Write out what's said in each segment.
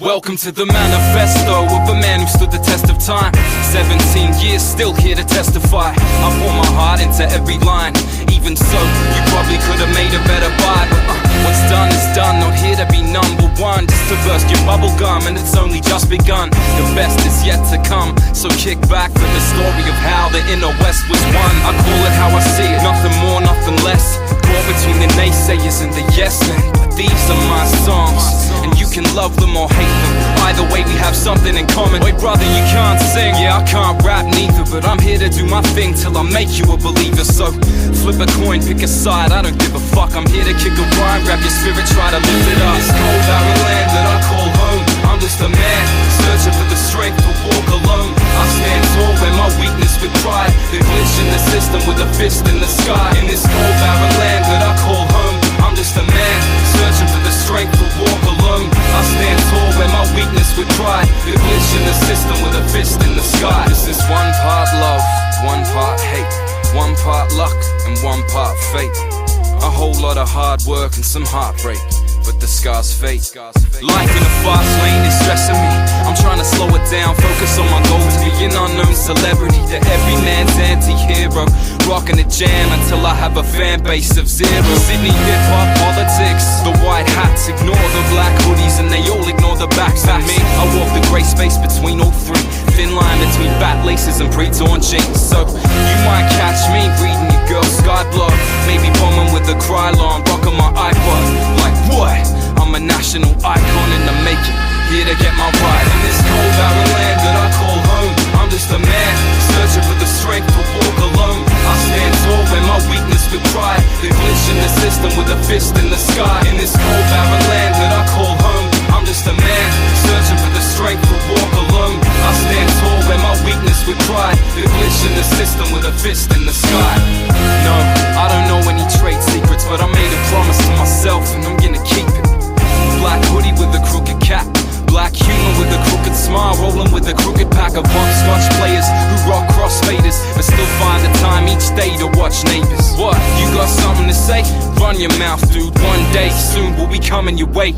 Welcome to the manifesto of a man who stood the test of time. 17 years, still here to testify. I pour my heart into every line. Even so, you probably could have made a better buy, but what's done is done, not here to be number one. Just to burst your bubble gum, and it's only just begun. The best is yet to come, so kick back for the story of how the inner west was won. I call it how I see it, nothing more, nothing less. Caught between the naysayers and the yes men. But these are my songs, and you can love them or hate them. Either way we have something in common. Wait brother, you can't sing. Yeah, I can't rap neither, but I'm here to do my thing till I make you a believer. So flip a coin, pick a side, I don't give a fuck. I'm here to kick a rhyme, grab your spirit, try to lift it up. This cold barren land that I call home, I'm just a man, searching for the strength to walk alone. I stand tall when my weakness with pride. The glitch in the system with a fist in the sky. In this cold barren land that I call home, I'm just a man, searching for the strength to walk alone. I stand tall when my weakness with pride. The glitch in the system with a fist in the sky. This is one part love, one part hate, one part luck and one part fate. A whole lot of hard work and some heartbreak, but the scars fade. Life in a fast lane is stressing me. I'm trying to slow it down, focus on my goals. Be an unknown celebrity, the every man's anti-hero. Rocking the jam until I have a fan base of zero. Sydney hip-hop politics, the white hats ignore the black hoodies, and they all ignore the backs of me. I walk the grey space between all three, thin line between bat laces and pre-torn jeans. So you might catch me reading your girl's Skyblog, maybe bombing with a Krylon, rocking my iPod. Like what? I'm a national icon in the making, here to get my ride. In this cold barren land that I call home, I'm just a man, searching for the strength to walk alone. I stand tall when my weakness with pride. The glitch in the system with a fist in the sky. In this cold barren land that I call home, I'm just a man, searching for the strength to walk alone. I stand tall when my weakness with pride. The glitch in the system with a fist in the sky. No, I don't know any trade secrets, but I made a promise to myself and I'm gonna keep it. Black hoodie with a crooked cap, black humor with a crooked smile, rolling with a crooked pack of hopscotch players who rock crossfaders, but still find the time each day to watch Neighbours. What, you got something to say? Run your mouth, dude, one day soon we'll be coming your way.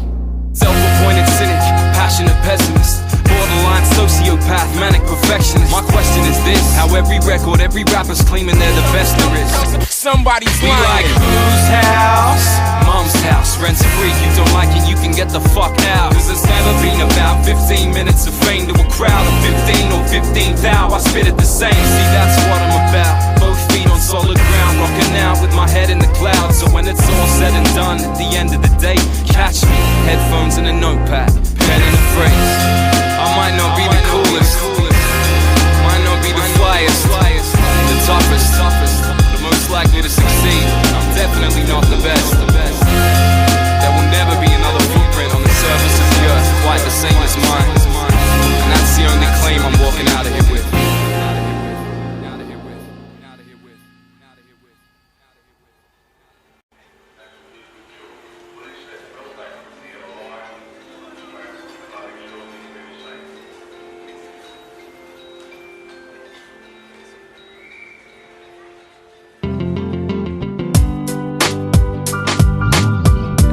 Self-appointed cynic, passionate pessimist, borderline sociopath, manic perfectionist. My question is this: how every record, every rapper's claiming they're the best there is. Somebody's lying. We like whose house? Mom's house, rent's free. You don't like it, you can get the fuck out. Cause it's never been about 15 minutes of fame to a crowd of 15 or 15,000. I spit it the same, see that's what I'm about. Both feet on solid ground, rocking out with my head in the clouds. So when it's all said and done, at the end of the day, catch me, headphones and a notepad, pen and a phrase. I might not be the coolest, might not be the flyest, the toughest, the most likely to succeed. I'm definitely not the best. There will never be another footprint on the surface of the earth quite the same as mine, and that's the only claim I'm walking out of here with.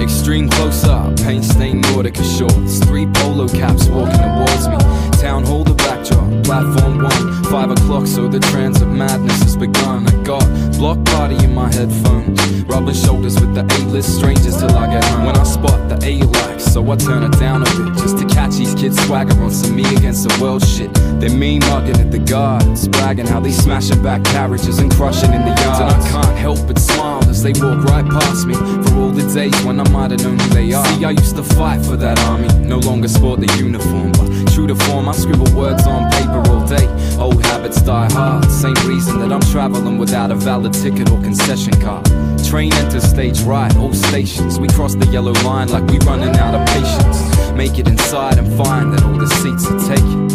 Extreme close-up, paint-stained Nordic shorts, 3 polo caps walking towards me. Town hall, the backdrop, platform 1, 5 o'clock, so the trance of madness has begun. I got block party in my headphones, rubbing shoulders with the A-list strangers till I get home. When I spot the A-likes, so I turn it down a bit, just to catch these kids swagger on some me against the world shit. They mean mugging at the guards, bragging how they smashing back carriages and crushing in the yards. And I can't help but smile as they walk right past me, for all the days when I might have known who they are. See, I used to fight for that army, no longer sport the uniform, but true to form, I scribble words on paper all day. Old habits die hard, same reason that I'm traveling without a valid ticket or concession card. Train enters stage right, all stations, we cross the yellow line like we running out of patience. Make it inside and find that all the seats are taken.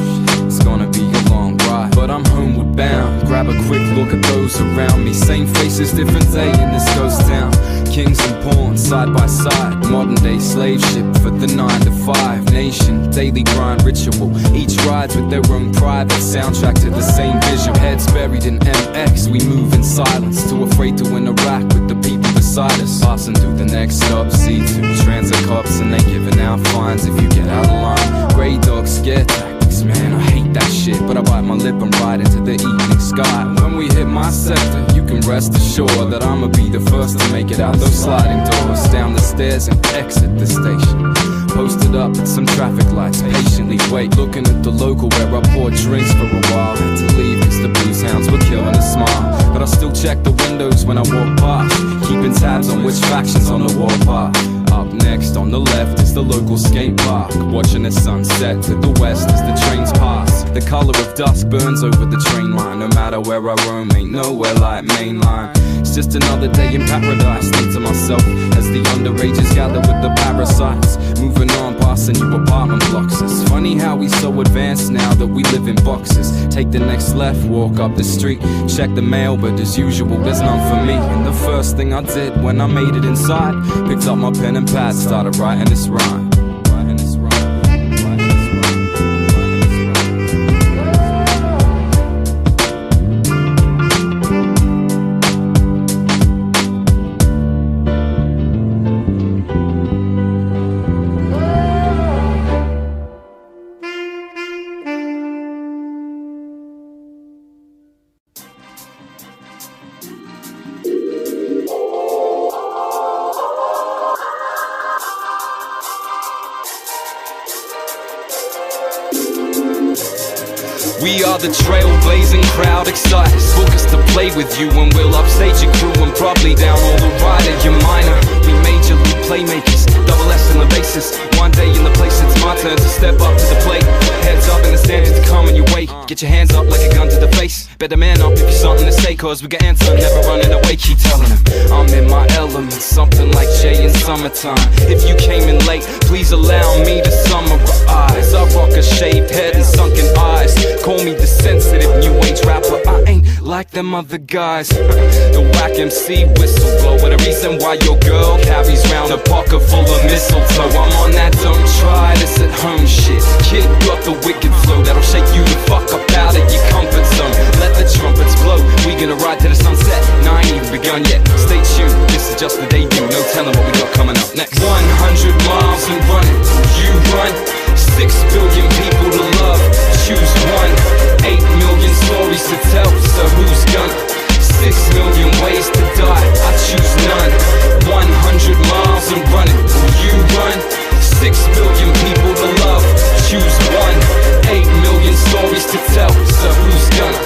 It's gonna be a long ride. but I'm homeward bound. Grab a quick look at those around me. Same faces, different day in this ghost town. Kings and pawns, side by side. Modern day slave ship for the 9 to 5 nation. Daily grind ritual. Each rides with their own private soundtrack to the same vision. Heads buried in MX, we move in silence. Too afraid to interact with the people beside us. Passing through the next stop, C2 transit cops, and they giving out fines if you get out of line. Grey dog scare tactics, man, I hate that shit, but I bite my lip and ride into the evening sky. When we hit my sector, you can rest assured that I'ma be the first to make it out those sliding doors, down the stairs and exit the station. Posted up at some traffic lights, patiently wait, looking at the local where I poured drinks for a while. Had to leave cause the blues hounds were killing a smile, but I still check the windows when I walk past, keeping tabs on which factions on the warpath. Up next on the left is the local skate park, watching the sunset. To the west as the trains pass, the color of dusk burns over the train line. No matter where I roam, ain't nowhere like mainline. It's just another day in paradise, think to myself as the underages gather with the parasites. Moving on, passing you apartment blocks. It's funny how we so advanced now that we live in boxes. Take the next left, walk up the street, check the mail, but as usual there's none for me. And the first thing I did when I made it inside, picked up my pen and pad, started writing this rhyme. We are the trailblazing crowd, excited. Book us to play with you and we'll upstage your crew and probably down all the ride at your minor. We major league playmakers, double S on the basis. One day in the place it's my turn to step up to the plate. Heads up in the stands to come on your way. Get your hands up like a gun to the face. Better man up if you're something to say, cause we got answer, never running away. Keep telling them I'm in my element, something like Jay in summertime. If you came in late, please allow me to summarize. I rock a shaved head and sunken eyes. Call me the sensitive new age rapper, I ain't like them other guys. The whack MC whistleblower, the reason why your girl carries round a pocket full of mistletoe. I'm on that don't try this at home shit. Kid got the wicked flow that'll shake you the fuck up out of your comfort zone. Let the trumpets blow, we gonna ride to the sunset. Nah, I ain't even begun yet, stay tuned, this is just the debut. No telling what we got coming up next. 100 miles and running, you run. 6 billion people to love, choose one. 8 million stories to tell, so who's gonna? 6 million ways to die, I choose none. 100 miles and running, will you run? 6 billion people to love, choose one. 8 million stories to tell, so who's gonna?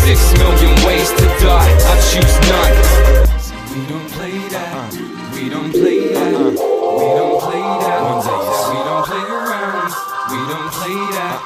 6 million ways to die, I choose none. We don't play that, we don't play that, we don't play that. One day, we don't play around. We don't play that,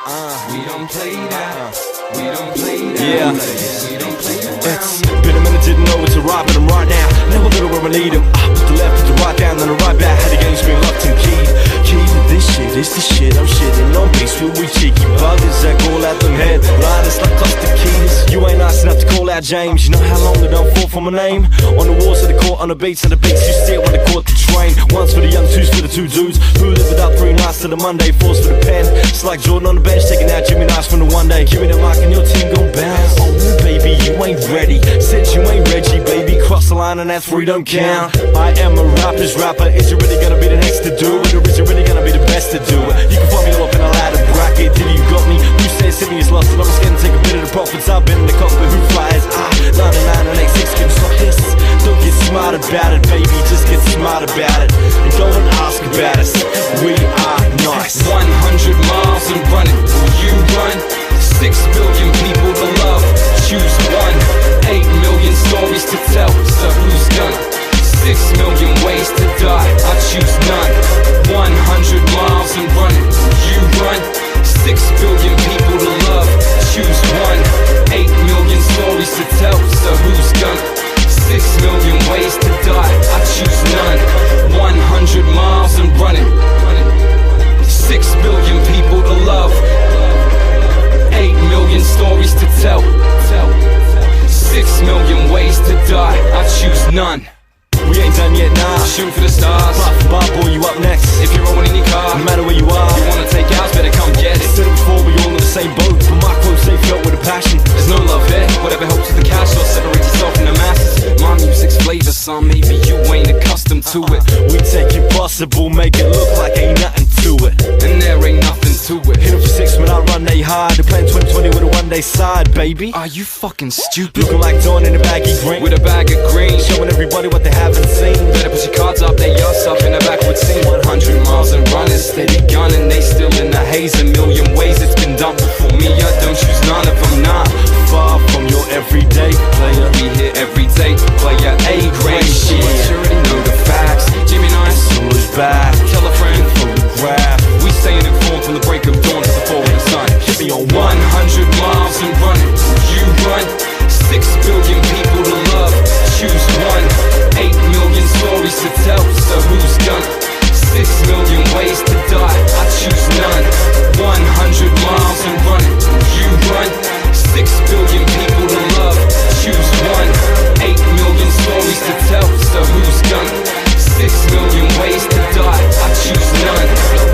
we don't play that, we don't play that. Yeah, we don't play that. It's been a minute, didn't know it's a ride, but I'm right now. Never little where I need him. Up to the left, to the right, down, then I right back. Had the game screen locked and keyed. Key to this shit, it's the shit. I'm shitting on beats with we cheeky buggers that call out them headliners like Costa Keys. You ain't nice enough to call out James. You know how long I don't fall for my name? On the walls of the court, on the beats, and the beats you see it when they caught the train. Once for the young, two's for the two dudes who live without 3 nights to the Monday. 4's for the pen. It's like Jordan on the bench, taking out Jimmy Nice from the one day. Give me the mic and your team gon' bounce. Oh baby, you ain't ready. Said you ain't Reggie, baby. Cross the line and that 3 don't count. I am a rapper's rapper. Is you really gonna be the next to do it, or is you really gonna be the best to do it? You can find me all up in a ladder bracket. Till you got me. Who says Sydney is lost? And I'm just gonna take a bit of the profits. I've been in the cockpit. Who flies? 99 and 86 can stop this. Don't get smart about it, baby. Just get smart about it. And go and ask about us. We are nice. 100 miles and running, will you run? 6 billion people to love, choose one. 8 million stories to tell, so who's gonna? 6 million ways to die, I choose none. 100 miles and running, will you run? 6 billion people to love, choose one. 8 million stories to tell, so who's gonna? 6 million ways to die, I choose none. 100 miles and running, 6 billion people to love, 8 million million stories to tell. 6 million ways to die, I choose none. We ain't done yet, nah. Shooting for the stars. Bob, boy, you up next. If you're rolling in your car, no matter where you are, you wanna take ours, better come get it. Said it before, we all in the same boat, but my quotes they float with a passion. There's no love there, whatever helps with the cash or separates yourself from the masses. My music's flavor, son, maybe you ain't accustomed to it. We take impossible, make it look like ain't nothing to it. And there ain't nothing to it. Hit 'em for 6 when I run, they hide. They're playing 2020 with a one-day side, baby. Are you fucking stupid? Looking like Dawn in a baggy green, with a bag of green, showing everybody what they haven't seen. Better put your cards up, they us up in a backward scene. 100 miles and running, steady gunning. They still in the haze, a million ways it's been done before me. I don't choose none of them, nah. Far from your everyday player. We here every day, player A grade shit. You already know the facts. Jimmy Nice, who's back? Tell a friend, photograph. We staying informed from the break of dawn to the fall of the sun. Hit me on 100 miles and running. You run. 6 billion people to love. Choose one. 8 million stories to tell. So who's gonna? 6 million ways to die. I choose none. 100 miles and running. You run. 6 billion people to love. Choose one. 8 million stories to tell. So who's gonna? 6 million ways to die. I choose none.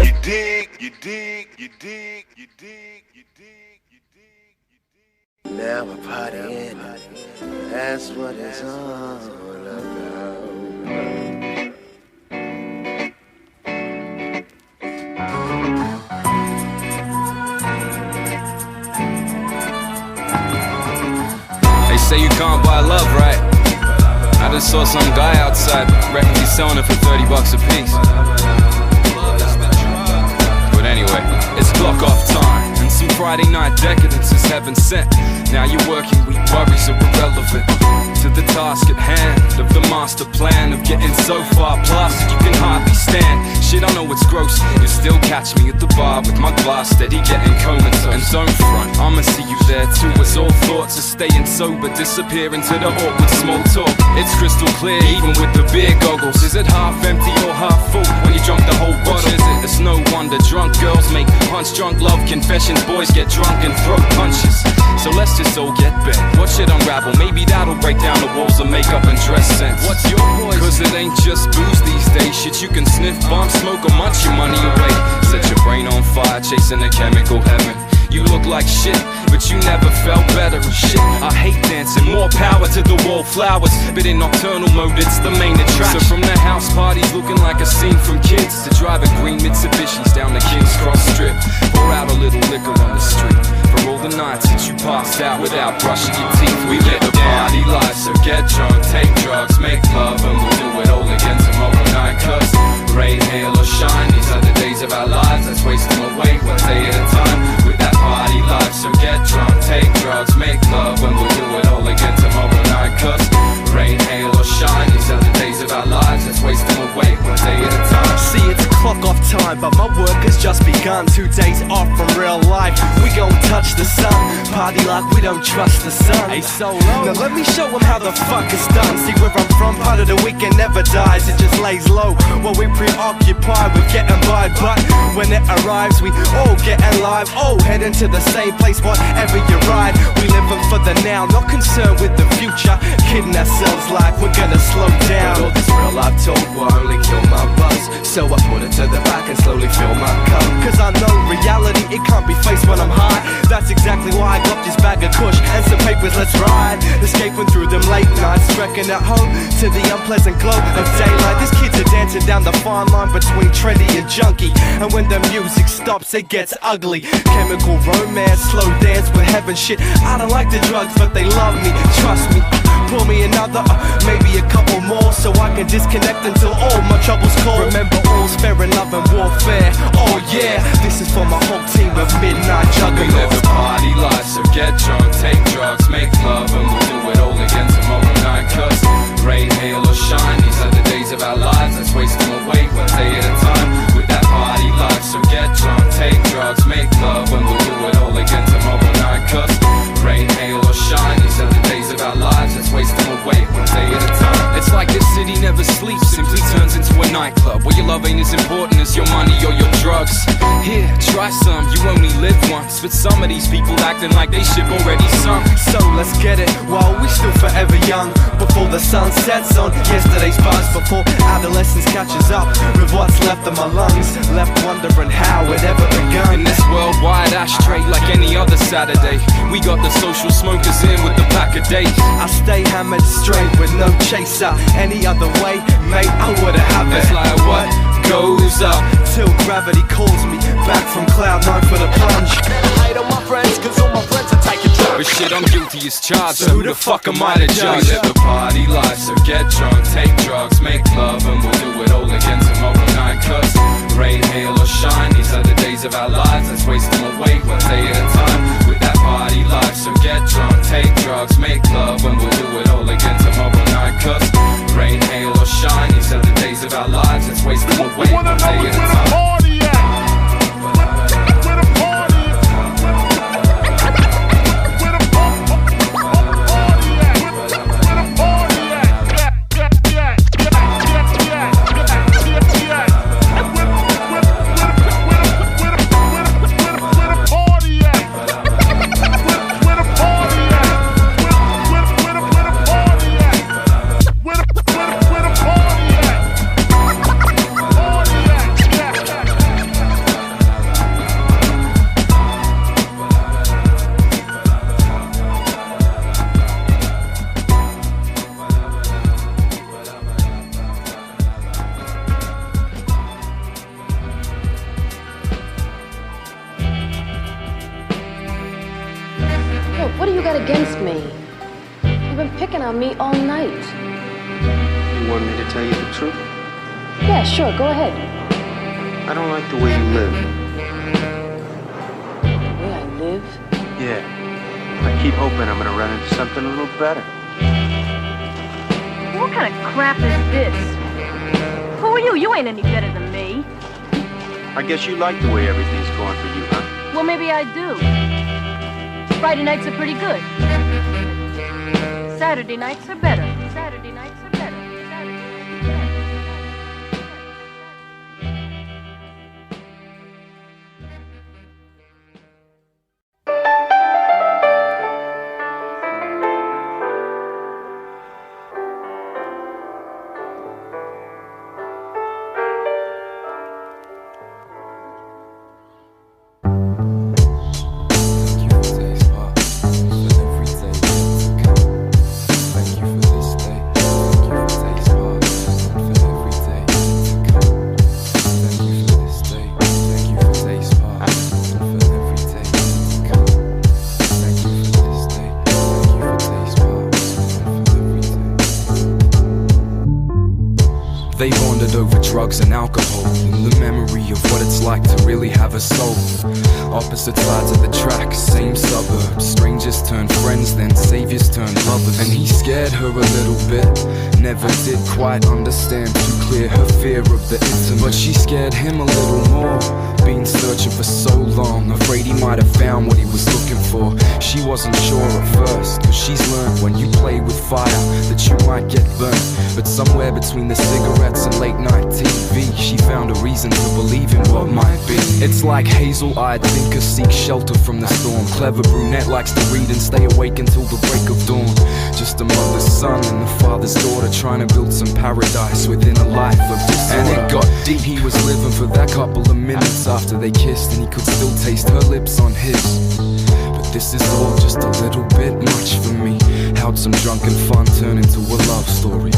You dig, you dig, you dig, you dig, you dig, you dig, you dig. Now we're partying. That's what it's all about. They say you can't buy love, right? I just saw some guy outside, reckon he's selling it for 30 bucks a piece. But anyway, it's clock off time, and some Friday night decadence is heaven sent. Now you're working week worries are irrelevant to the task at hand of the master plan of getting so far plus you can hardly stand. Shit, I know it's gross, you still catch me at the bar with my glass steady getting comatose. And don't front, I'ma see you there too, as all thoughts of staying sober disappear into the awkward small talk. It's crystal clear even with the beer goggles. Is it half empty or half full when you drunk the whole bottle? Which is it? It's no wonder drunk girls make punch drunk love confessions, boys get drunk and throw punches. So let's just all get bent, watch it unravel, maybe that'll break down the walls of makeup and dress sense. What's your poison? Cause it ain't just booze these days. Shit, you can sniff, bomb, smoke or munch your money away. Set your brain on fire, chasing a chemical heaven. You look like shit, but you never felt better. Shit, I hate dancing, more power to the wallflowers. But in nocturnal mode, it's the main attraction. So from the house parties looking like a scene from Kids, to driving green Mitsubishis down the King's Cross Strip. Pour out a little liquor on the street for all the nights that you passed out without brushing your teeth. We live the party life, so get drunk, take drugs, make love, and we'll do it all again tomorrow night. Cause rain, hail or shine, these are the days of our lives. Let's waste them away one day at a time with that party life. So get drunk, take drugs, make love, and we'll do it all again tomorrow night. Cause rain, hail or shine, these are the days of our lives. Let's waste them away one day at a time. See, it's clock off time, but my work has just begun. 2 days off from real life, we gon' touch the sun. Party like we don't trust the sun. Hey, so low. Now let me show them how the fuck it's done. See where I'm from, part of the weekend never dies. It just lays low while we preoccupied with getting by. But when it arrives, we all get alive. Oh, heading to the same place, whatever you ride. We living for the now, not concerned with the future. Kidding ourselves like we're gonna slow down. But all this real life talk will only kill my buzz. So I put it to the back and slowly fill my cup. Cause I know reality, it can't be faced when I'm high. That's exactly why I got this bag of kush and some papers, let's ride. Escaping through them late nights, trekking at home to the unpleasant glow of daylight. These kids are dancing down the fine line between trendy and junkie. And when the music stops, it gets ugly. Chemical romance, slow dance with heaven shit. I don't like the drugs, but they love me, trust me. Pour me another, maybe a couple more, so I can disconnect until all my troubles call. Remember all's fair in love and warfare. Oh yeah, this is for my whole team of midnight juggernauts. We live a party life, so get drunk, take drugs, make love, and we'll do it all again tomorrow night. Cause rain, hail or shine, these are the days of our lives. Let's waste them away one day at a time with that party life. So get drunk, take drugs, make love, and we'll do it all again tomorrow night. Cause rain, hail or shine, these are the days of our lives. Let's waste them away one day at a time. It's like this city never sleeps, simply turns into a nightclub where your love ain't as important as your money or your drugs. Here, try some, you only live once. But some of these people acting like they ship already sunk. So let's get it while we still forever young. Before the sun sets on yesterday's buzz. Before adolescence catches up with what's left of my lungs. Left wondering how it ever begun. In this worldwide ashtray, like any other Saturday, we got the social smokers in with the pack of dates. I stay hammered straight with no chaser. Any other way, mate, I wouldn't have it. It's like what goes up till gravity calls me back from cloud 9 for the plunge. I hate all my friends, cause all my friends are taking drugs. But shit, I'm guilty as charged, so who the fuck am I to judge? We live the party life, so get drunk, take drugs, make love, and we'll do it all again tomorrow night. Cause rain, hail or shine, these are the days of our lives. Let's waste them away one day at a time with that party life. So get drunk, take drugs, make love, and we'll do it all again tomorrow night. Cause rain, hail or shine, these are the days of our lives. Let's waste them away one day at a time. What do you got against me? You've been picking on me all night. You want me to tell you the truth? Yeah, sure, go ahead. I don't like the way you live. The way I live? Yeah. I keep hoping I'm gonna run into something a little better. What kind of crap is this? Who are you? You ain't any better than me. I guess you like the way everything's going for you, huh? Well, maybe I do. Friday nights are pretty good. Saturday nights are better. Saturday nights are better. Saturday nights are better. They bonded over drugs and alcohol, and the memory of what it's like to really have a soul. Opposite sides of the track, same suburb. Strangers turn friends, then saviors turn lovers. And he scared her a little bit, never did quite understand too clear her fear of the intimate. But she scared him a little more, been searching for so long, afraid he might have found what he was looking for. She wasn't sure at first, cause she's learned when you play with fire that you might get burnt. But somewhere between the cigarettes and late night TV, she found a reason to believe in what might be. It's like hazel-eyed thinkers seek shelter from the storm. Clever brunette likes to read and stay awake until the break of dawn. Just a mother's son and the father's daughter trying to build some paradise within a life of disorder. And it got deep, he was living for that couple of minutes after they kissed, and he could still taste her lips on his. But this is all just a little bit much for me. How'd some drunken fun turn into a love story?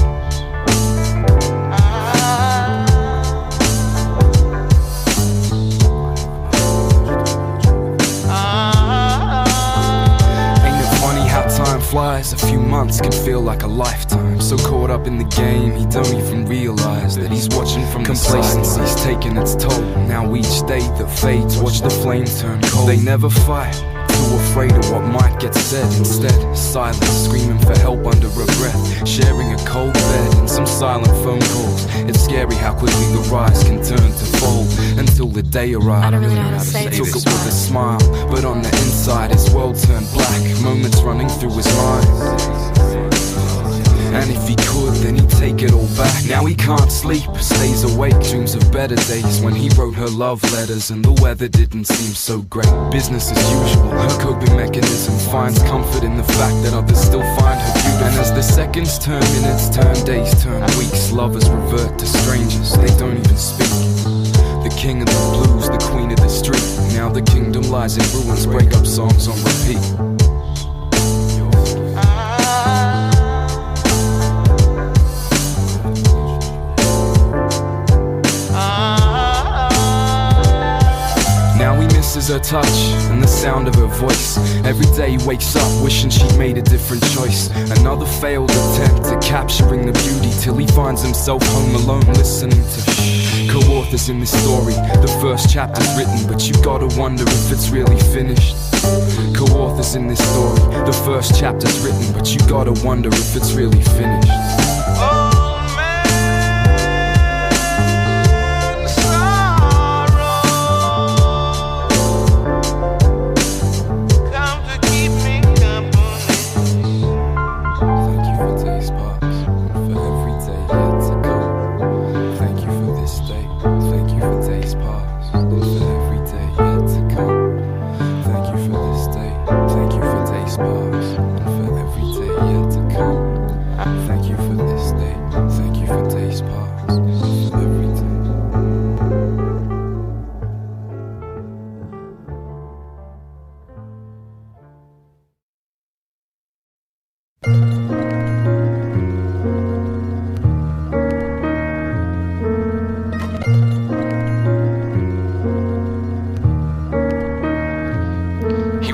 Flies, a few months can feel like a lifetime. So caught up in the game, he don't even realize that he's watching from complacency's taking its toll. Now each day that fades, watch the flame turn cold. They never fight, too afraid of what might get said. Instead, silence, screaming for help under a breath, sharing a cold bed and some silent phone calls. It's scary how quickly the rise can turn to fold until the day arrived. I don't really know how to say He this. took it with a smile, but on the inside his world turned black, moments running through his mind. And if he could, then he'd take it all back. Now he can't sleep, stays awake, dreams of better days when he wrote her love letters and the weather didn't seem so great. Business as usual, her coping mechanism finds comfort in the fact that others still find her beautiful. And as the seconds turn minutes, turn days, turn weeks, lovers revert to strangers, they don't even speak. The king of the blues, the queen of the street, now the kingdom lies in ruins, breakup songs on repeat. Her touch and the sound of her voice. Every day he wakes up wishing she'd made a different choice. Another failed attempt at capturing the beauty till he finds himself home alone listening to co-authors in this story. The first chapter's written, but you gotta wonder if it's really finished. Co-authors in this story. The first chapter's written, but you gotta wonder if it's really finished.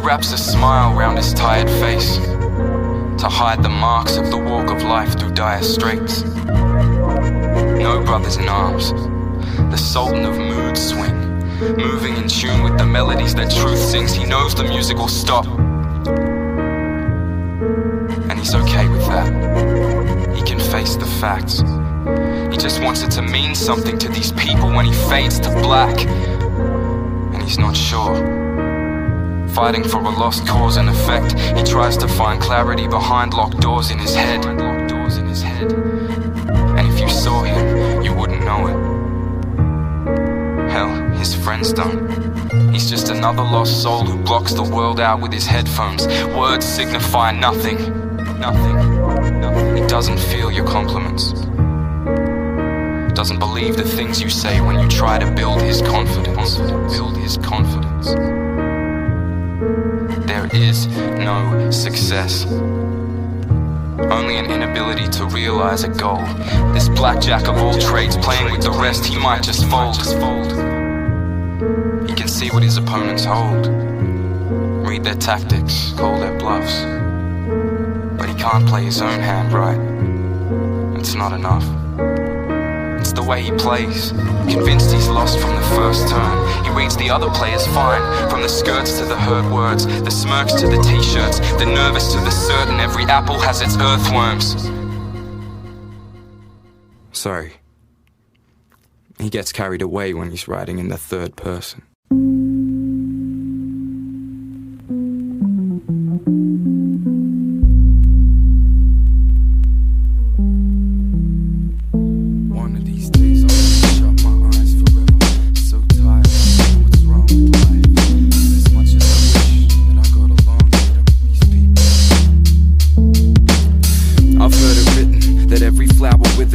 Wraps a smile round his tired face to hide the marks of the walk of life through dire straits. No brothers in arms, the sultan of mood swing, moving in tune with the melodies that truth sings. He knows the music will stop, and he's okay with that. He can face the facts. He just wants it to mean something to these people when he fades to black, and he's not sure. Fighting for a lost cause and effect, he tries to find clarity behind locked doors in his head. And if you saw him, you wouldn't know it. Hell, his friends don't. He's just another lost soul who blocks the world out with his headphones. Words signify nothing. He doesn't feel your compliments. Doesn't believe the things you say when you try to build his confidence. There is no success, only an inability to realize a goal. This blackjack of all trades playing with the rest, he might just fold. He can see what his opponents hold, read their tactics, call their bluffs, but he can't play his own hand right. It's not enough. It's the way he plays, convinced he's lost from the first turn. He reads the other players fine, from the skirts to the hurt words, the smirks to the t-shirts, the nervous to the certain. Every apple has its earthworms. Sorry. He gets carried away when he's writing in the third person.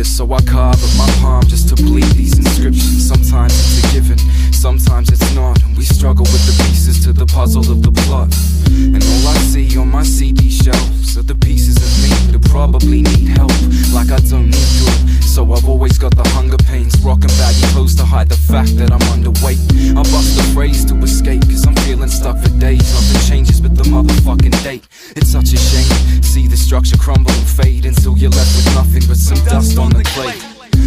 So I carve up my palm just to bleed these inscriptions. Sometimes it's a given, sometimes it's not, and we struggle with the pieces to the puzzle of the plot. And all I see on my CD shelves are the pieces of me that probably need help, like I don't need good. So I've always got the hunger pains, rockin' baggy clothes to hide the fact that I'm underweight. I bust a phrase to escape, cause I'm feeling stuck for days. Nothing changes but the motherfucking date. It's such a shame, see the structure crumble and fade until you're left with nothing but some dust on the clay.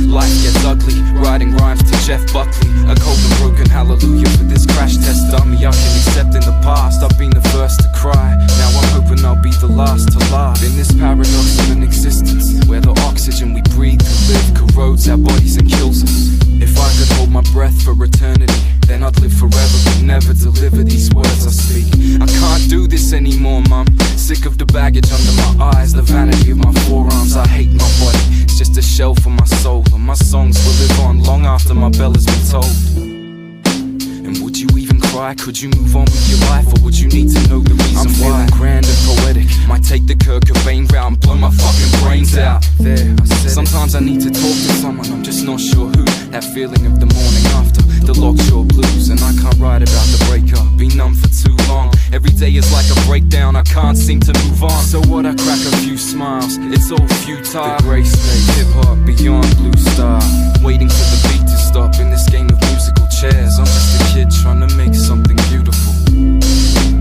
Life gets ugly, writing rhymes to Jeff Buckley. A cold and broken hallelujah for this crash test dummy. I can accept in the past, I've been the first to cry. Now I'm hoping I'll be the last to laugh. In this paradox of an existence, where the oxygen we breathe to live corrodes our bodies and kills us. If I could hold my breath for eternity, then I'd live forever but never deliver these words I speak. I can't do this anymore, mum. Sick of the baggage under my eyes, the vanity of my forearms. I hate shell for my soul, and my songs will live on long after my bell has been tolled. And would you even cry? Could you move on with your life? Or would you need to know the reason why? I'm feeling grand and poetic. Might take the Kurt Cobain route and blow my fucking brains out. There, I said sometimes I need to talk to someone, I'm just not sure who. That feeling of the morning after the lockshore blues. And I can't write about the breakup, been numb for too long. Every day is like a breakdown, I can't seem to move on. So what, I crack a few smiles, it's all futile. The grey space, hip-hop beyond Blue Star. Waiting for the beat to stop in this game of musical chairs. I'm just a kid trying to make something beautiful.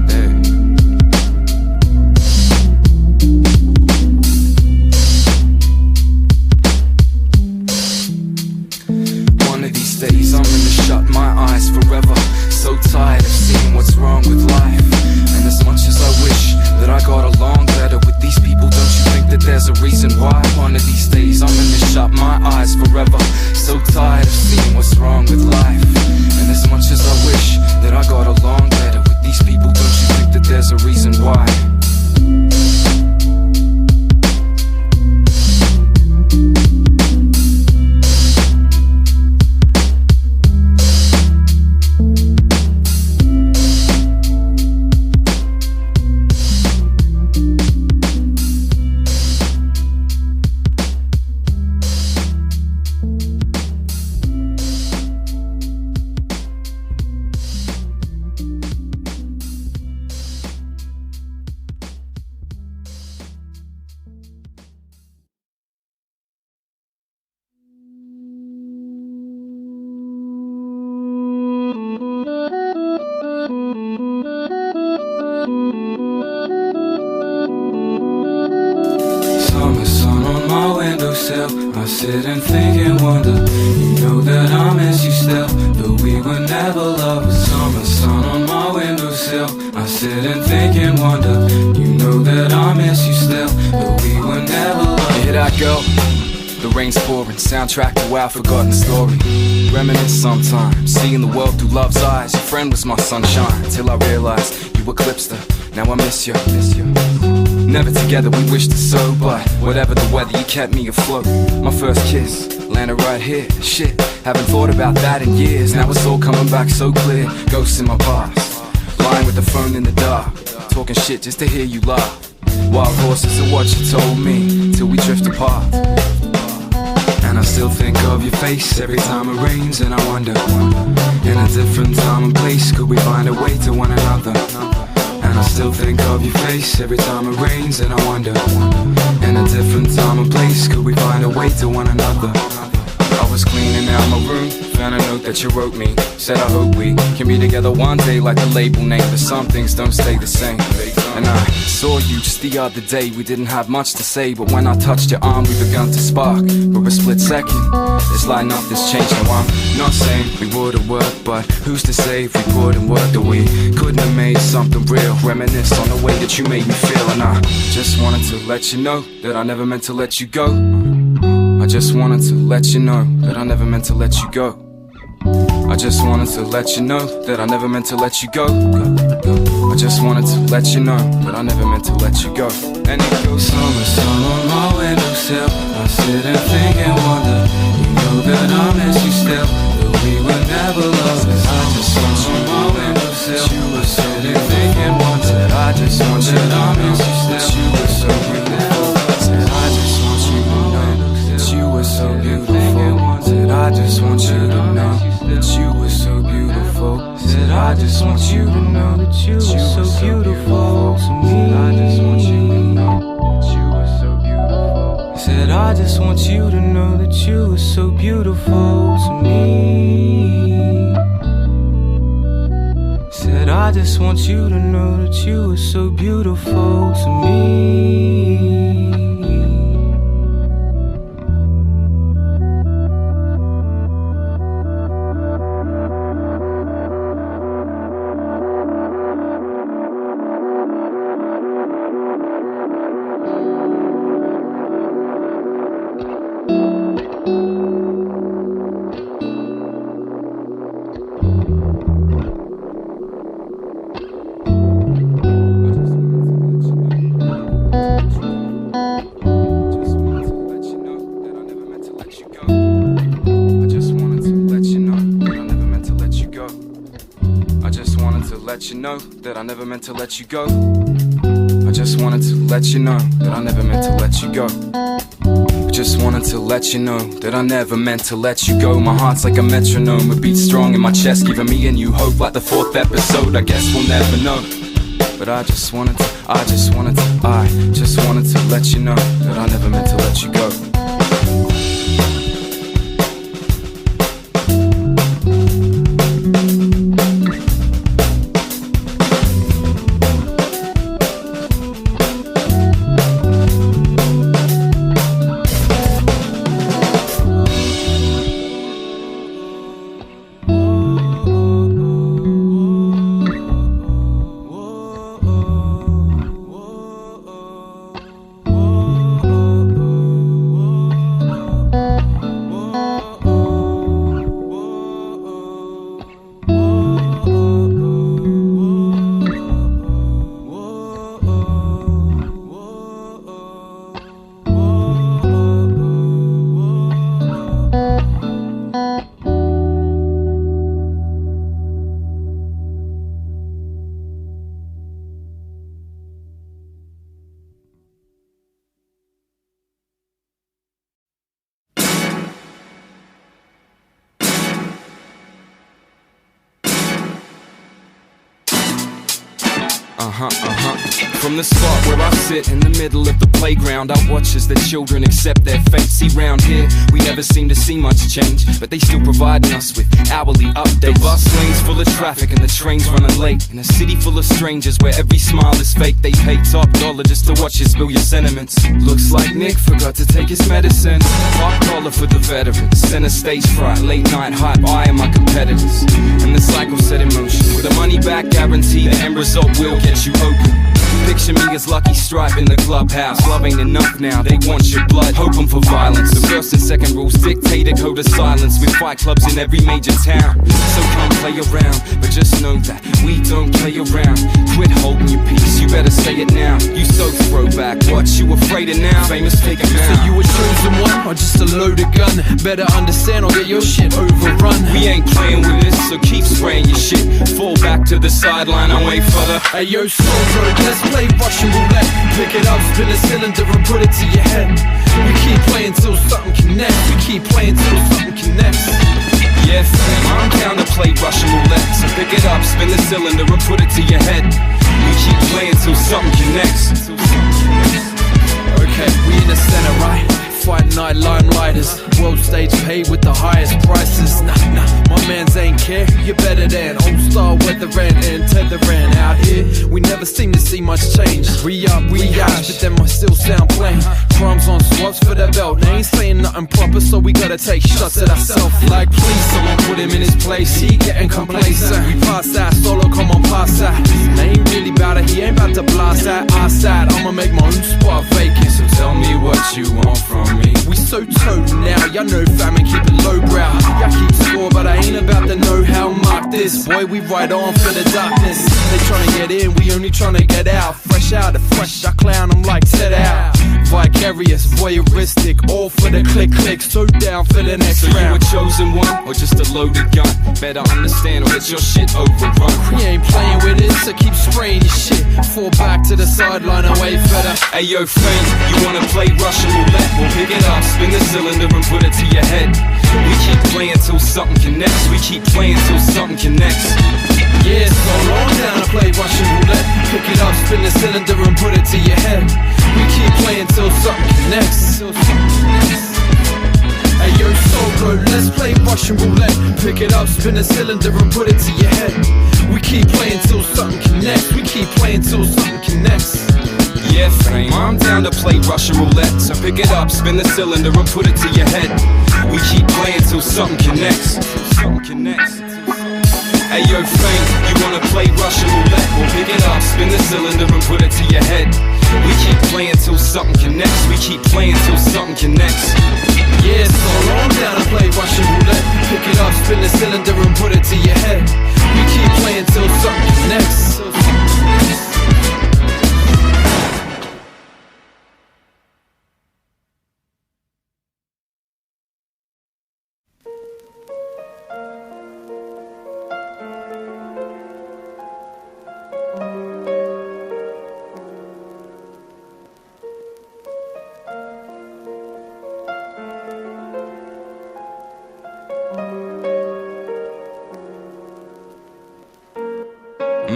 Hey. One of these days I'm gonna shut my eyes forever. So tired of seeing what's wrong with life. And as much as I wish that I got along better with these people, don't you think that there's a reason why? One of these days I'm gonna shut my eyes forever. So tired of seeing what's wrong with life. And as much as I wish that I got along better with these people, don't you think that there's a reason why? I sit and think and wonder. You know that I miss you still, though we were never lovers. Summer sun on my windowsill. I sit and think and wonder. You know that I miss you still, though we were never lovers. Here I go. The rain's pouring, soundtrack to our forgotten story. Reminisce sometimes, seeing the world through love's eyes. Your friend was my sunshine, till I realized you eclipsed her. Now I miss you. Never together, we wished it so, but whatever the weather, you kept me afloat. My first kiss landed right here. Shit, haven't thought about that in years. Now it's all coming back so clear. Ghosts in my past, lying with the phone in the dark, talking shit just to hear you laugh. Wild horses are what you told me, till we drift apart. And I still think of your face every time it rains. And I wonder, in a different time and place, could we find a way to one another? And I still think of your face every time it rains. And I wonder, in a different time and place, could we find a way to one another? I was cleaning out my room, found a note that you wrote me. Said I hope we can be together one day like the label name, but some things don't stay the same. And I saw you just the other day. We didn't have much to say, but when I touched your arm we begun to spark. For a split second, it's like nothing's changed. No, I'm not saying we would've worked, but who's to say if we put in work that we couldn't have made something real? Reminisce on the way that you made me feel. And I just wanted to let you know that I never meant to let you go. I just wanted to let you know that I never meant to let you go. I just wanted to let you know that I never meant to let you go. I just wanted to let you know that I never meant to let you go. And it goes, summer sun on my windowsill. I sit and think and wonder. You know that I miss you still, though we were never lovers. I just want you on my windowsill. You were sitting thinking once that I just want you to miss you still. You were so beautiful. Said I just want you to know that you were so beautiful. Said I just want you to know that you were so beautiful. Said I just want you to know that you were so beautiful to me. I just want you to know that you were so beautiful. Said I just want you to know that you were so beautiful to me. Said I just want you to know that you were so beautiful to me. let you go. I just wanted to let you know that I never meant to let you go. I just wanted to let you know that I never meant to let you go. I just wanted to let you know that I never meant to let you go. I just wanted to let you know that I never meant to let you go. My heart's like a metronome, it beats strong in my chest, giving me a new hope like the 4th episode. I guess we'll never know. But I just wanted to let you know that I never meant to let you go. From the spot where I sit in the middle of the playground, I watch as the children accept their fate. See, round here, we never seem to see much change, but they still providing us with hourly updates. The bus lanes full of traffic and the trains running late. In a city full of strangers where every smile is fake, they pay top dollar just to watch you spill your sentiments. Looks like Nick forgot to take his medicine. Hot collar for the veterans, center stage fright, late night hype, I am my competitors. And the cycle set in motion with a money back guarantee, the end result will get you open. Picture me as Lucky Stripe in the clubhouse. Love ain't enough now, they want your blood, hoping for violence. The first and second rules dictate a code of silence, with fight clubs in every major town. So come play around, but just know that we don't play around. Quit holding your peace, you better say it now. You so throwback, what you afraid of now? Famous take it now. So you a chosen one, or just a loaded gun? Better understand or get your shit overrun. We ain't playing with this, so keep spraying your shit. Fall back to the sideline and wait for the Hey yo, slow road, let's play Russian roulette. Pick it up, spin a cylinder and put it to your head. We keep playing till something connects. We keep playing till something connects. Yeah, fam, I'm down to play Russian roulette. So pick it up, spin the cylinder and put it to your head. We keep playing till something connects. Okay, we in the center, right? Fight night limelighters, world stage paid with the highest prices. Nah, my mans ain't care, you're better than Old Star weathering and tethering. Out here, we never seem to see much change. Re-up, rehash, but then my still sound plain. Crumbs on swaps for the belt, they ain't saying nothing proper, so we gotta take shots at ourselves. Like please, someone put him in his place, he getting complacent. We pass that, solo, come on, pass that. They ain't really bout it, he ain't about to blast that. I side, I'ma make my own spot vacant. So tell me what you want from me. We so total now, y'all know famine, keep it low brow. Y'all keep score, but I ain't about the know-how. Mark this, boy, we ride on for the darkness. They tryna get in, we only tryna get out. Fresh out of fresh, I clown them like set out. Vicarious, voyeuristic, all for the click, so down for the next round. So you a chosen one, or just a loaded gun? Better understand or get your shit overrun. We ain't playing with it, so keep spraying your shit. Fall back to the sideline and wait for the Hey yo, fame, you wanna play Russian roulette? Well, pick it up, spin the cylinder and put it to your head. We keep playing till something connects. We keep playing till something connects. Yeah, so long down to play Russian roulette. Pick it up, spin the cylinder and put it to your head. We keep playing till something connects. Hey yo, so good, let's play Russian roulette. Pick it up, spin the cylinder and put it to your head. We keep playing till something connects. We keep playing till something connects. Yeah, fame, I'm down to play Russian roulette. So pick it up, spin the cylinder and put it to your head. We keep playing till something connects. Hey yo, fame, you wanna play Russian roulette? Well, pick it up, spin the cylinder and put it to your head. We keep playing till something connects. We keep playing till something connects. Yeah, so long down to play Russian roulette. Pick it up, spin the cylinder and put it to your head. We keep playing till something connects.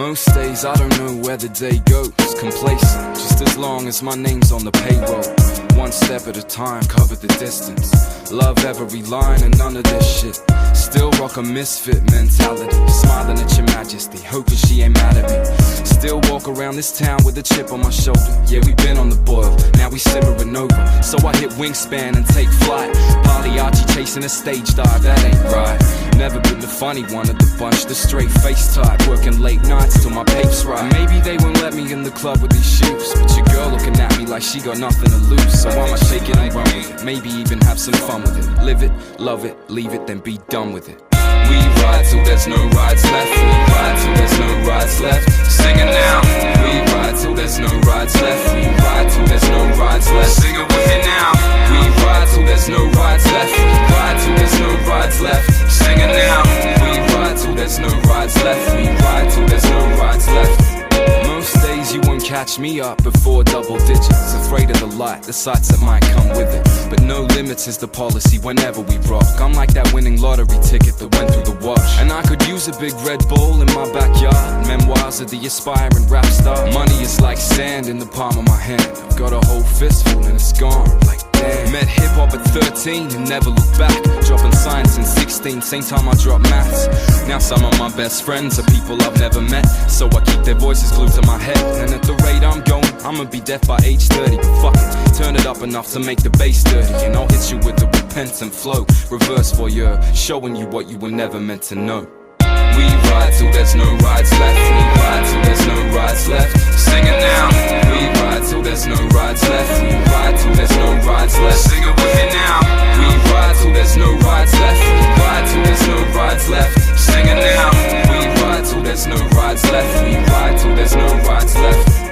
Most days I don't know where the day goes. Complacent, just as long as my name's on the payroll. One step at a time, cover the distance. Love every line and none of this shit. Still rock a misfit mentality. Smiling at your majesty, hoping she ain't mad at me. Still walk around this town with a chip on my shoulder. Yeah, we been on the boil, now we simmering over. So I hit wingspan and take flight. Pagliacci chasing a stage dive, that ain't right. Never been the funny one of the bunch, the straight face type. Working late nights till my pape's right. Maybe they won't let me in the club with these shoes, but your girl looking at me like she got nothing to lose. So I'ma shake it and run with it, maybe even have some fun with it. Live it, love it, leave it, then be done with it. We ride till there's no rides left. We ride till there's no rides left. Sing it now. We ride till there's no rides left. We ride till there's no rides left. Sing it with me now. We ride till there's no rides left. We ride till there's no rides left. Sing it now. We ride till there's no rides left. We ride till there's no rides left. Most days you won't catch me up before double digits. Afraid of the light, the sights that might come with it. But no limits is the policy whenever we rock. I'm like that winning lottery ticket that went through the wash. And I could use a big Red Bull in my backyard. Memoirs of the aspiring rap star. Money is like sand in the palm of my hand. I've got a whole fistful and it's gone like damn. Met hip hop at 13 and never looked back. Dropping science in 16, same time I dropped maths. Now some of my best friends are people I've never met, so I keep their voices glued to my head. And at the rate I'm going, I'ma be deaf by age 30. But fuck it, turn it up enough to make the bass dirty. And I'll hit you with the repentant flow. Reverse voyeur, showing you what you were never meant to know. We ride till there's no rides left. We ride till there's no rides left. Sing it now. We ride till there's no rides left. We ride till there's no rides left. Sing it with me now. We ride till there's no rides left. We ride till there's no rides left. Sing it now. We ride till there's no rides left. We ride till there's no rides left.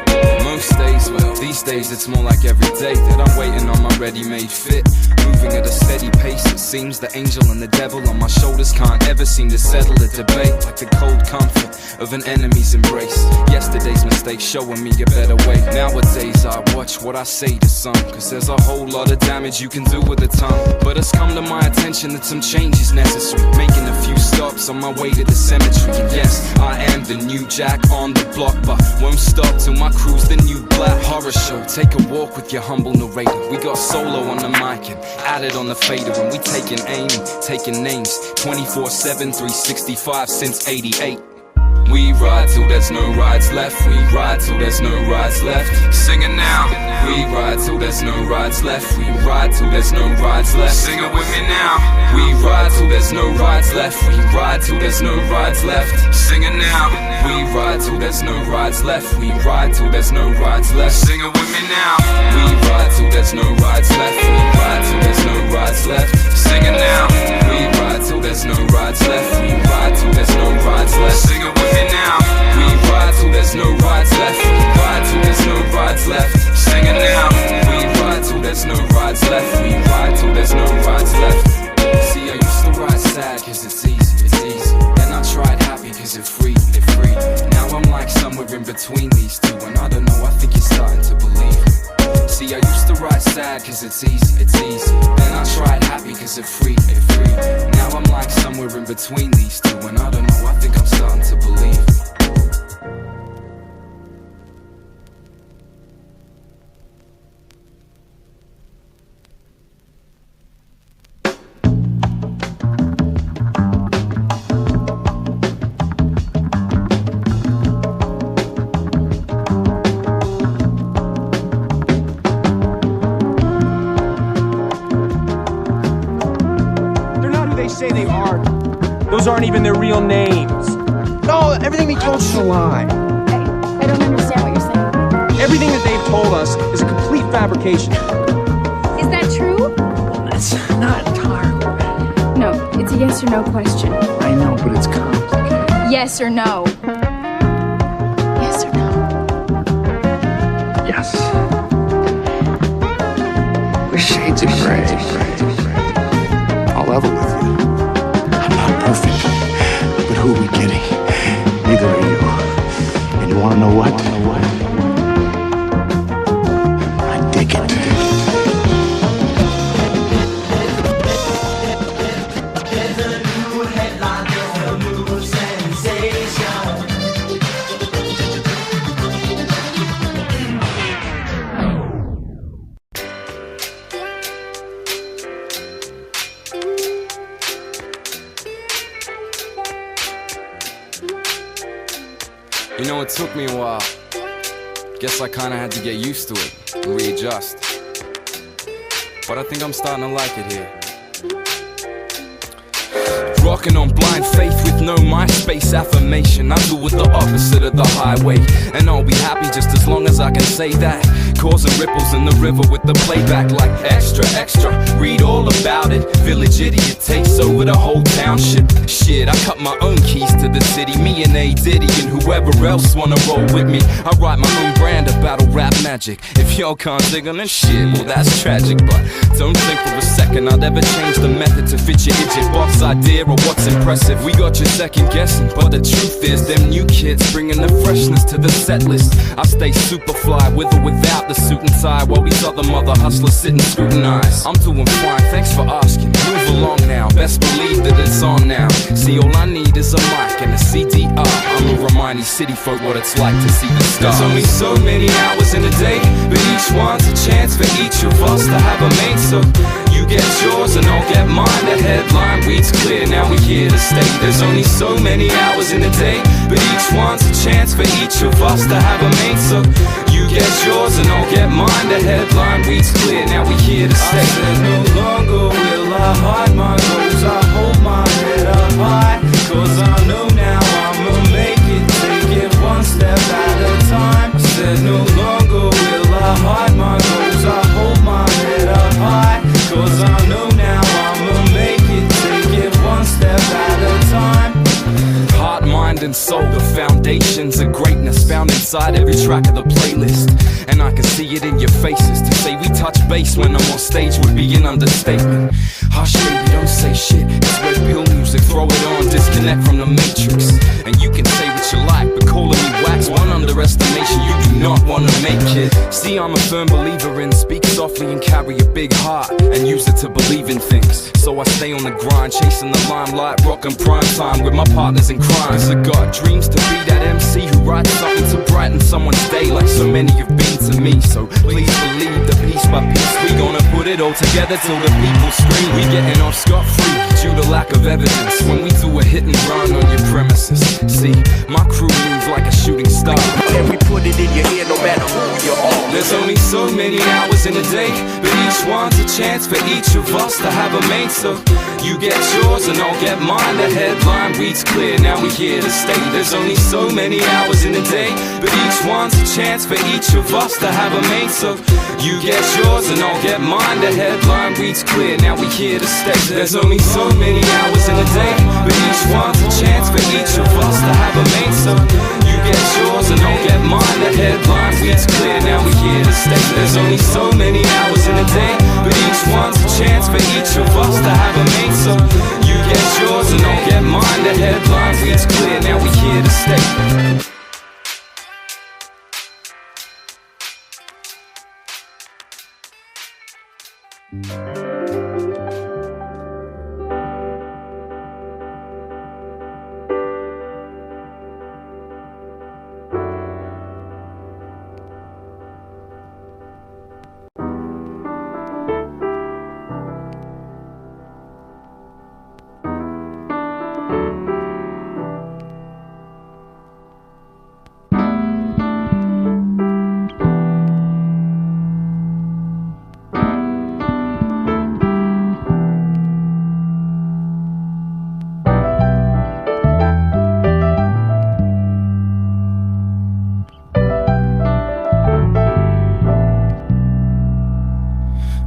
Most days, well, these days it's more like every day that I'm waiting on my ready-made fit. Moving at a steady pace, it seems the angel and the devil on my shoulders can't ever seem to settle a debate. Like the cold comfort of an enemy's embrace. Yesterday's mistakes showing me a better way. Nowadays I watch what I say to some, cause there's a whole lot of damage you can do with a tongue. But it's come to my attention that some change is necessary. Making a few stops on my way to the cemetery. And yes, I am the new Jack on the block, but won't stop till my crew's the new black. Horrorshow, take a walk with your humble narrator. We got solo on the mic and added on the fader. And we taking aim, taking names 24/7, 365 since 88. We ride till there's no rides left. We ride till there's no rides left. Sing it now. We ride till there's no rides left. We ride till there's no rides left. Sing it with me now. We ride till there's no rides left. We ride till there's no rides left. Sing it now. We ride till there's no rides left. We ride till there's no rides left. Sing it with me now. We ride till there's no rides left. We ride till there's no rides left. Sing it now. We ride till there's no rides left. We ride till there's no rides left. Sing it with me now. We ride till there's no rides left. We ride till there's no rides left. Sing it now. We ride till there's no rides left. We ride till there's no rides left. See, I used to ride sad cause it's easy, it's easy. Then I tried happy cause it free, it free. Now I'm like somewhere in between these two, and I don't know, I think you're starting to believe it. See, I used to ride sad cause it's easy, it's easy. Then I tried happy cause it free, it free. Now I'm like somewhere in between these two, and I don't know, I think I'm starting to believe it. Say they are. Those aren't even their real names. No, everything they told us is a lie. I don't understand what you're saying. Everything that they've told us is a complete fabrication. Is that true? Well, that's not entirely. No, it's a yes or no question. I know, but it's complicated. Yes or no? Yes or no? Yes. We're shades of gray. I'll level with you. I'm not perfect, but who are we kidding? Neither are you. And you wanna know what? I dig it. There's a new headline, there's a new sensation. You know, it took me a while. Guess I kinda had to get used to it and readjust. But I think I'm starting to like it here. Rocking on blind faith with no MySpace affirmation. I do with the opposite of the highway, and I'll be happy just as long as I can say that. Causing ripples in the river with the playback like extra, extra. Read all about it. Village idiot takes over the whole township. Shit, I cut my own keys to the city. Me and A Diddy and whoever else wanna roll with me. I write my own brand of battle rap magic. If y'all can't dig on this shit, well that's tragic. But don't think for a second I'd ever change the method to fit your idiot box idea or what's impressive. We got you second guessing, but the truth is them new kids bringing the freshness to the set list. I stay super fly with or without the suit and tie, while these other mother hustlers sit and scrutinize. I'm doing fine, thanks for asking. Move along now, best believe that it's on now. See, all I need is a mic and a CDR. I'ma remind these city folk what it's like to see the stars. There's only so many hours in a day, but each one's a chance for each of us to have a mate. So you get yours and I'll get mine. The headline reads clear, now we here to stay. There's only so many hours in a day, but each one's a chance for each of us to have a mate. So you get yours and I'll get mine. The headline reads clear, now we here to stay. I said no longer will I hide my goals, I hold my head up high, cause I know now I'ma make it, take it one step at a time. I said no longer will I hide my goals, I hold my head up high, cause I know now I'ma make it, take it one step at a time. Heart, mind and soul, the foundations of greatness found inside every track of the playlist. And I can see it in your faces. To say we touch base when I'm on stage would be an understatement. Hush baby, don't say shit, it's red pill music, throw it on, disconnect from the matrix. And you can say what you like, but calling me wax, one underestimation you do not wanna make it. See, I'm a firm believer in speak softly and carry a big heart, and use it to believe in things. So I stay on the grind, chasing the limelight, rocking prime time with my partners in crime. Cause I got dreams to be that MC who writes something to brighten someone's day like so many have been to me. So please believe that piece by piece we gonna put it all together till the people scream. We getting off scot-free due to lack of evidence when we do a hit and run on your premises. See, my crew moves like a shooting star, And we put it in your ear no matter who you are. There's only so many hours in a day, but each one's a chance for each of us to have a mate. So you get yours and I'll get mine. The headline reads clear, now we here to stay. There's only so many hours in a day, but each one's a chance for each of us to have a mate. So you get yours and I'll get mine. The headline reads clear, now we here to stay. There's only so many hours in a day, but each one's a chance for each of us to have a mate. So you get yours and I'll get mine. The headline reads clear, now we here to stay. There's only so many hours in a day, but each one's a chance for each of us to have a mate. So you get yours and I'll get mine. The headline reads clear, now we here to stay.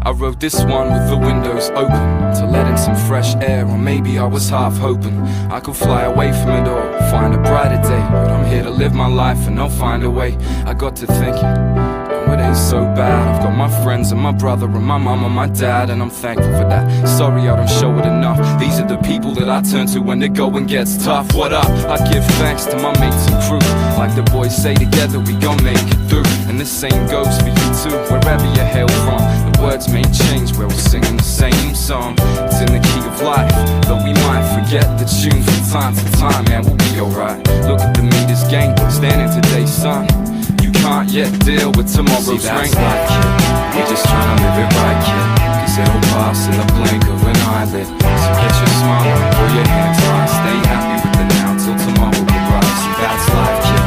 I wrote this one with the windows open to let in some fresh air, or maybe I was half hoping I could fly away from it all, find a brighter day. But I'm here to live my life and I'll find a way. I got to thinking, no, it ain't so bad. I've got my friends and my brother and my mom and my dad, and I'm thankful for that. Sorry I don't show it enough. These are the people that I turn to when the going gets tough. What up? I give thanks to my mates and crew. Like the boys say, together we gon' make it through. And the same goes for you too, wherever you hail from. The words may change, we're all singing the same song. It's in the key of life, though we might forget the tune from time to time. Man, we'll be alright. Look at the meters gain, stand in today's sun. You can't yet deal with tomorrow's rain. Life, kid. We're just trying to live it right, kid. Cause it'll pass in the blink of an eyelid. So get your smile on, pull your hands high. Stay happy with the now till tomorrow will rise. See, that's life, kid.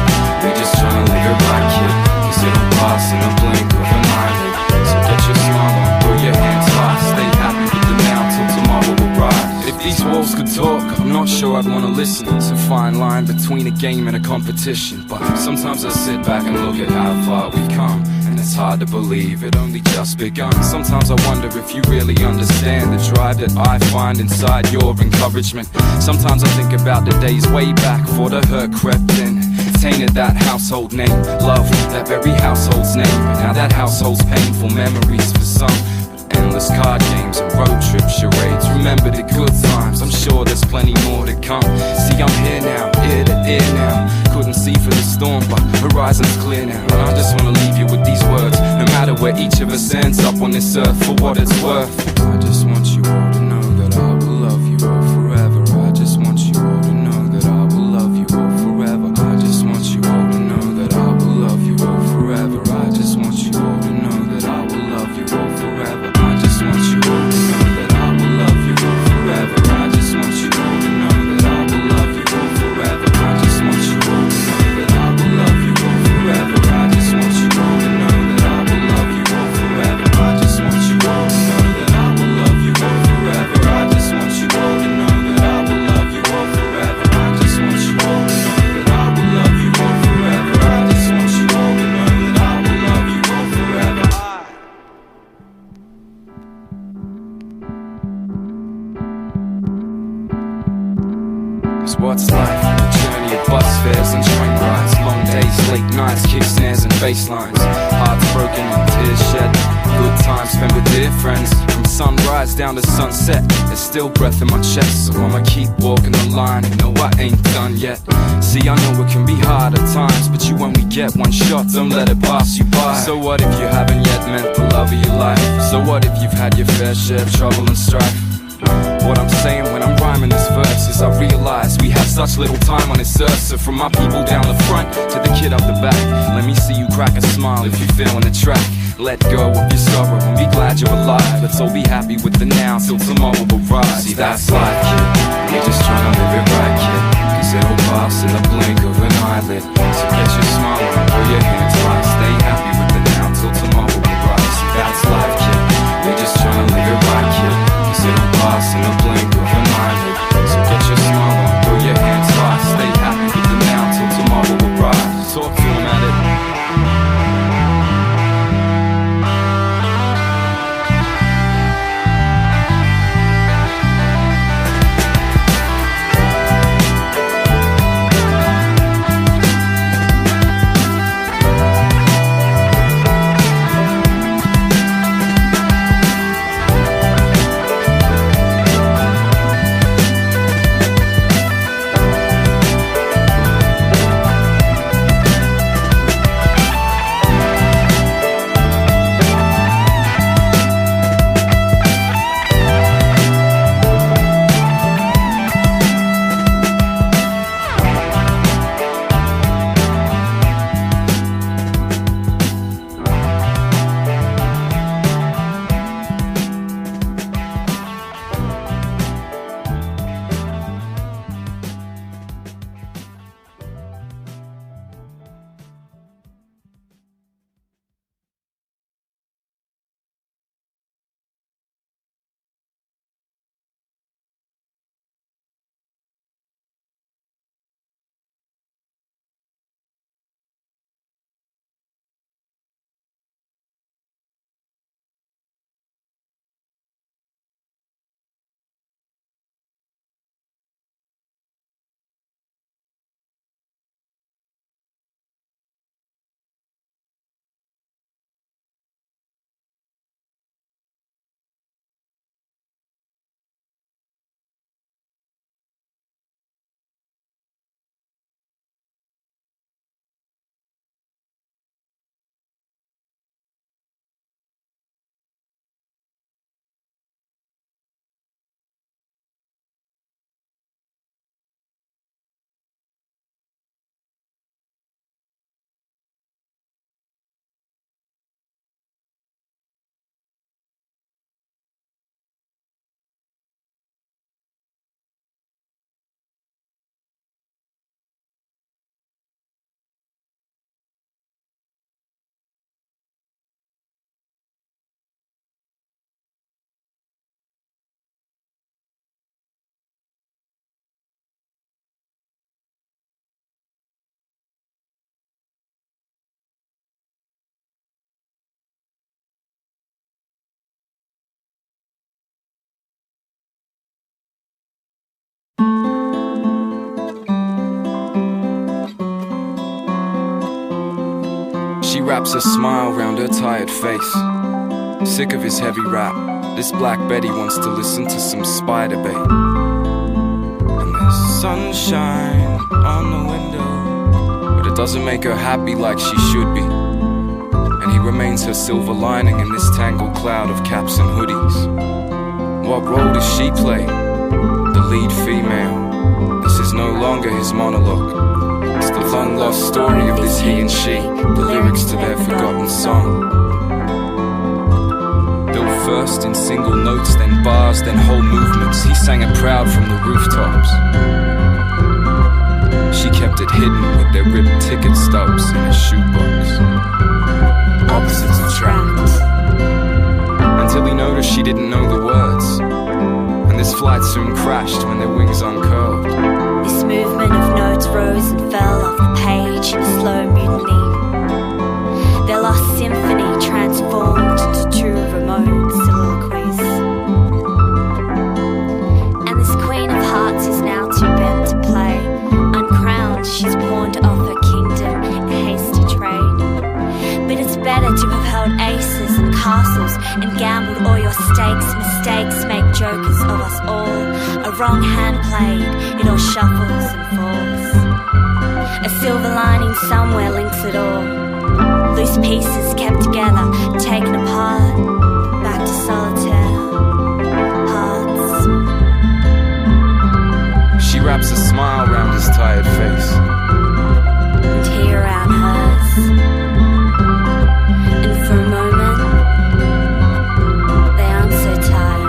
souls could talk, I'm not sure I'd wanna listen. It's a fine line between a game and a competition, but sometimes I sit back and look at how far we've come, and it's hard to believe it only just begun. Sometimes I wonder if you really understand the drive that I find inside your encouragement. Sometimes I think about the days way back before the hurt crept in, tainted that household name, love, that very household's name. Now that household's painful memories for some, but endless card games and road trip charades. Remember the good times, I'm sure there's plenty more to come. See, I'm here now, ear to ear now. Couldn't see for the storm, but horizon's clear now. And I just wanna leave you with these words, no matter where each of us ends up on this earth, for what it's worth. I just want you all to know that I will love you all forever. I just want you all to know that I will love you all forever. I just want you all to know that I will love you all forever. I just want you all to know that I will love you all forever. I just want you all to know that I will love you all forever. I just want you all to know that I will love you all forever. I just want you all to know that I will love you all forever. I just want you all to know that I will love you all forever. I just want you all to know that I will love you all forever. I just want you all to know that I will love you all forever. I just want you all to know that I will love you all forever. I just want you all to know that I will love you all forever. Cause what's life? A journey of bus fares and train rides, long days, late nights, kick snares and bass lines, hearts broken and tears shed, good times spent with dear friends. From sunrise down to sunset, there's still breath in my chest, so I'ma keep walking the line and no, I ain't done yet. See, I know it can be hard at times, but you only get one shot, don't let it pass you by. So what if you haven't yet met the love of your life? So what if you've had your fair share of trouble and strife? What I'm saying when I'm rhyming this verse is I realize we have such little time on this earth. So from my people down the front to the kid up the back, let me see you crack a smile if you're feeling the track. Let go of your sorrow and be glad you're alive. Let's all be happy with the now till tomorrow will rise. See, that's life, kid, we're just trying to live it right, kid, cause it'll pass in the blink of an eyelid. So get your smile on, throw your hands high, stay happy with the now till tomorrow will rise. See, that's life, kid, we're just trying to live it right, kid, cause it'll pass in the blink of an eyelid. So get your smile on, throw your hands high, stay happy with the now till tomorrow will rise. Talk to him at it. She wraps a smile round her tired face. Sick of his heavy rap, this Black Betty wants to listen to some Spider Bait. And there's sunshine on the window, but it doesn't make her happy like she should be. And he remains her silver lining in this tangled cloud of caps and hoodies. What role does she play? The lead female. This is no longer his monologue. It's the long-lost story of this he and she, the lyrics to their forgotten song. Built first in single notes, then bars, then whole movements. He sang it proud from the rooftops. She kept it hidden with their ripped ticket stubs in a shoebox. Opposites attract. Until he noticed she didn't know the words, and this flight soon crashed when their wings uncurled. This movement of notes rose and fell off the page in a slow mutiny. Their lost symphony transformed into two remote soliloquies. And this queen of hearts is now too bent to play. Uncrowned, she's pawned off her kingdom in hasty trade. But it's better to have held aces and castles and gambled all your stakes. Mistakes make jokers of us all. A wrong hand played, it all shuffles and falls. A silver lining somewhere links it all. Loose pieces kept together, taken apart, back to solitaire hearts. She wraps a smile round his tired face, and he around hers. And for a moment, they aren't so tired.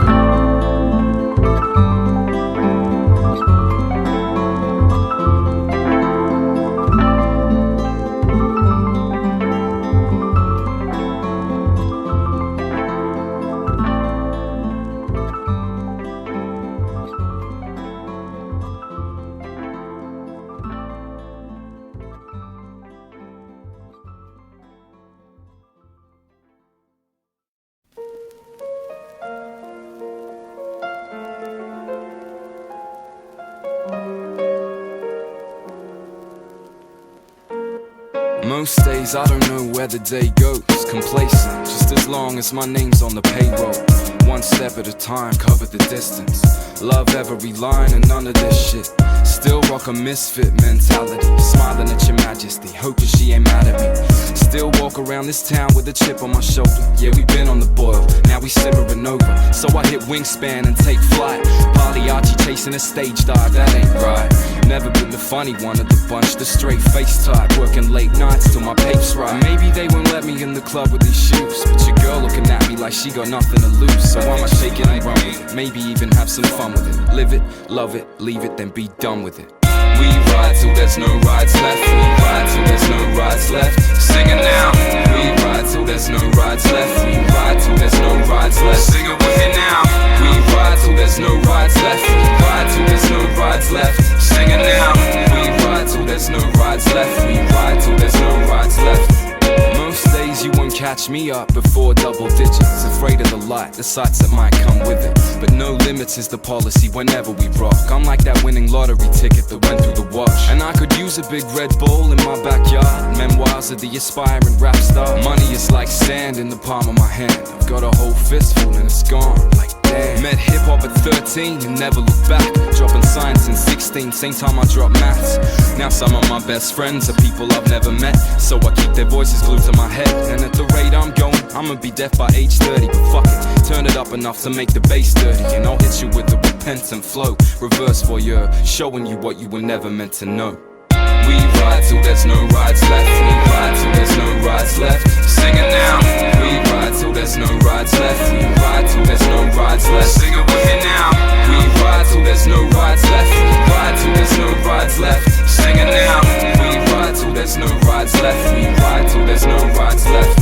Most days I don't know where the day goes. Complacent, just as long as my name's on the payroll. One step at a time, cover the distance. Love every line and none of this shit. Still rock a misfit mentality. Smiling at your majesty, hoping she ain't mad at me. Still walk around this town with a chip on my shoulder. Yeah, we been on the boil, now we simmering over. So I hit wingspan and take flight. Pagliacci chasing a stage dive, that ain't right. Never been the funny one of the bunch, the straight face type. Working late nights till my pape's right. Maybe they won't let me in the club with these shoes, but your girl looking at me like she got nothing to lose. So I'ma shake it and run with it, maybe even have some fun with it. Live it, love it, leave it, then be done with it. We ride till there's no rides left. We ride till there's no rides left. Sing it now. We ride till there's no rides left. We ride till there's no rides left. Sing it with me now. We ride till there's no rides left. We ride till there's no rides left. Sing it now. We ride till there's no rides left. We ride till there's no rides left. Most days you won't catch me up before double digits. Afraid of the light, the sights that might come with it. But no limits is the policy whenever we rock. I'm like that winning lottery ticket that went through the wash. And I could use a big Red Bull in my backyard. Memoirs of the aspiring rap star. Money is like sand in the palm of my hand. I've got a whole fistful and it's gone like damn. Met hip-hop at 13 and never looked back. Dropping science in 16, same time I dropped maths. Now some of my best friends are people I've never met, so I keep their voices glued to my head. And at the rate I'm going, I'ma be deaf by age 30. But fuck it, turn it up enough to make the bass dirty, and I'll hit you with the repentant flow. Reverse voyeur, showing you what you were never meant to know. We ride till there's no rides left. We ride till there's no rides left. Sing it now. We ride till there's no rides left. We ride till there's no rides left. Sing it with me now. We ride till there's no rides left. We ride till there's no rides left. Sing it now. We ride till there's no rides left. We ride till there's no rides left.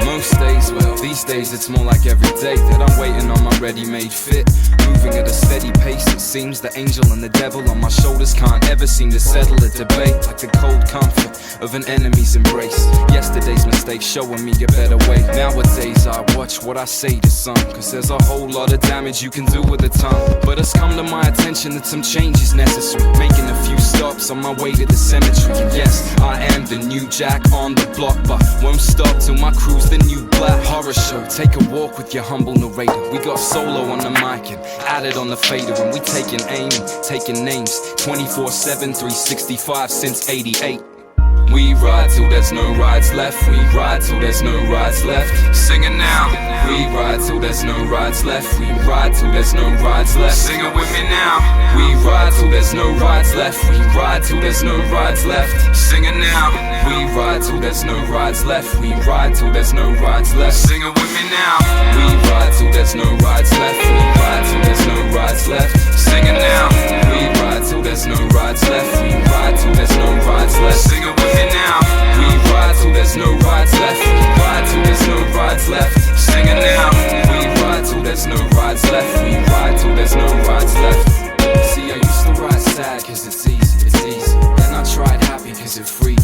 Most days, well, these days it's more like every day that I'm waiting on my ready-made fit. Moving at a steady pace, it's seems the angel and the devil on my shoulders can't ever seem to settle a debate, like the cold comfort of an enemy's embrace. Yesterday's mistakes showing me a better way. Nowadays I watch what I say to some, cause there's a whole lot of damage you can do with a tongue. But it's come to my attention that some change is necessary, making a few stops on my way to the cemetery. And yes, I am the new Jack on the block, but won't stop till my crew's the new black. Horror show, take a walk with your humble narrator. We got solo on the mic and added on the fader, and we taking aim and taking names 24/7, 365 since '88. We ride till there's no rides left. We ride till there's no rides left. Sing it now. We ride till there's no rides left. We ride till there's no rides left. Sing it with me now. We ride till there's no rides left. We ride till there's no rides left. Sing it now. We ride till there's no rides left. We ride till there's no rides left. Sing it with me now. We ride till there's no rides left. We ride till there's no rides left. Sing it now. We ride till there's no rides left. We ride till there's no rides left. Sing it with me now. We ride till there's no rides left. We ride till there's no rides left. Sing it now. We ride till there's no rides left. We ride till there's no rides left. See, I used to ride sad cause it's easy, it's easy. Then I tried happy cause it free.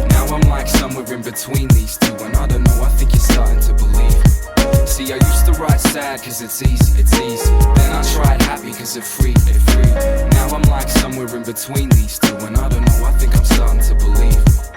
Now I'm like somewhere in between these two, and I don't know, I think you're starting to believe. See, I used to ride sad cause it's easy, it's easy. Then I tried happy cause it free. Now I'm like somewhere in between these two, and I don't know, I think I'm starting to believe.